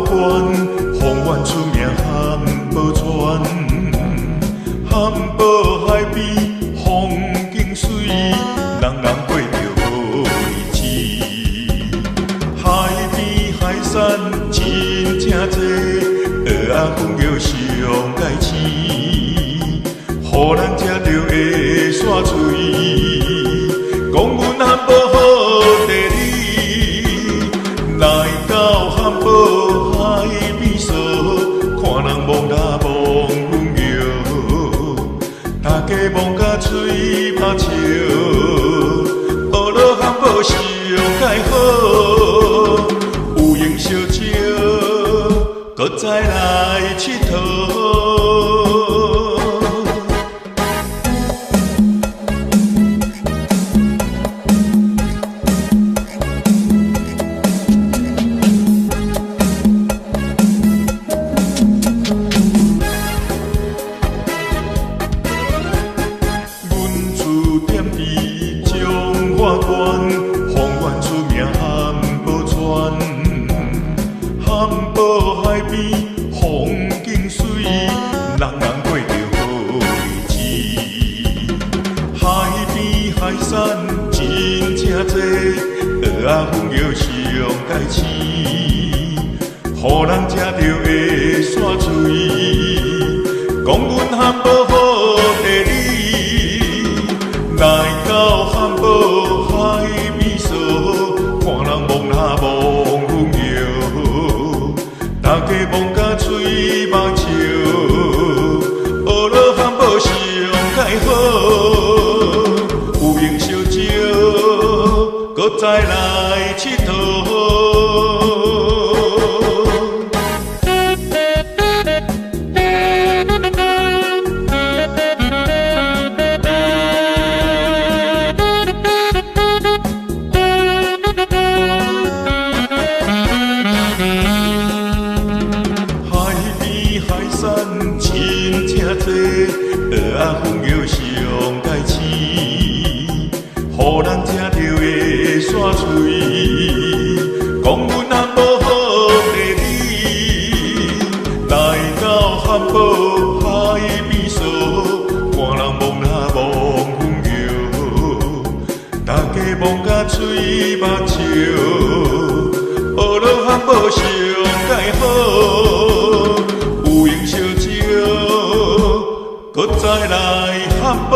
关，风远出名含宝泉，含宝海边风景水，人人过着好日子。海边海产真正多，蚵仔粉叶上介鲜，予咱食着会煞嘴。讲阮含宝好地理，来到含宝海边坐，看人望他望阮摇，大家望甲嘴巴笑，学落含宝上介好，有闲烧酒，搁再来佚佗。含宝海边风景水，人人过着好日子。海边海产真正多，蚵仔粉叶上介鲜，予人食着会煞嘴。讲阮含宝好地理，来到含宝海边坐，看人望他望阮摇，大家望甲嘴巴笑，学落含宝上介好，有闲烧酒，搁再来佚佗。海产真正多，蚵仔粉叶上介鲜，予咱食着会煞嘴。讲阮含宝好地理，来到含宝海边坐，看人望他望阮摇，大家望甲嘴巴笑，学落含宝上介好。有闲烧酒，搁再来含宝。